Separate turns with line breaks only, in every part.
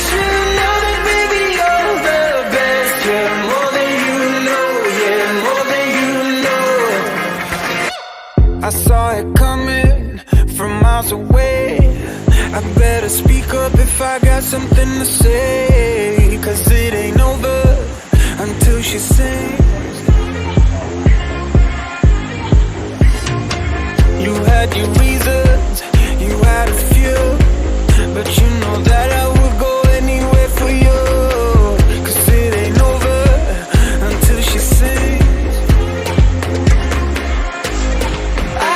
should know that, baby, you're the best. Yeah, more than you know. Yeah, more than you know. I saw it coming from miles away. I better speak up if I got something to say, 'cause it ain't over until she sings. You had your reasons, you had a few, but you know that I would go anywhere for you, 'cause it ain't over until she sings.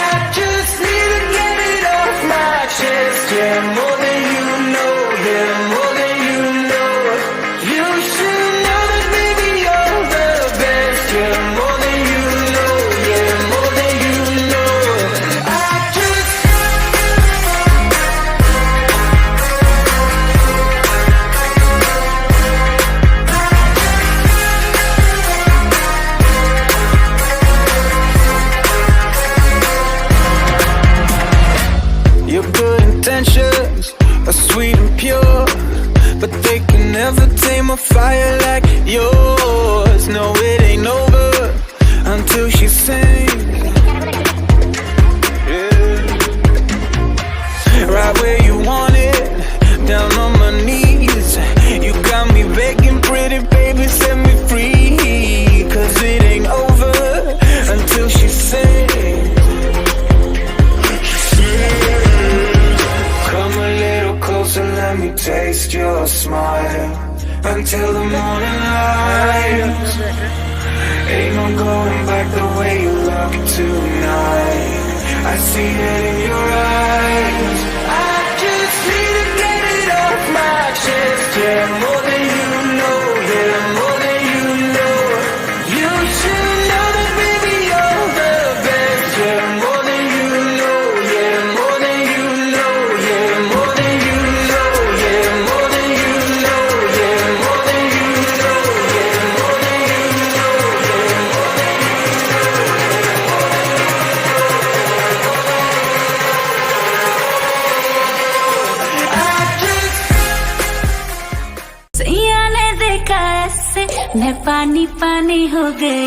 I just need to get it off my chest. Yeah, more than you know. Yeah, more than you know. You should know that, baby, you're the best. Yeah, more than you know. Yeah, more than you know. I just your good intentions are sweet and pure, but they can never tame a fire like yours. No, it ain't over until she sings. Yeah. Right where you want it, down on my knees. You got me begging, pretty baby, set me free, 'cause it ain't over until she sings. Come a little closer, let me taste your smile, until the morning light. Ain't no going back the way you look tonight. I see it in your eyes. I just need to get it off my chest. Yeah, more than you know. Yeah, more than you know. You should know that, baby, you're the best. Yeah, more than you know. Yeah, more than you know. Yeah, more than you know. Yeah, more than you know. Yeah, more than you know. Yeah, more than you know. Yeah, more than you know. I just
सैया ने देखा ऐसे मैं पानी पानी हो गई।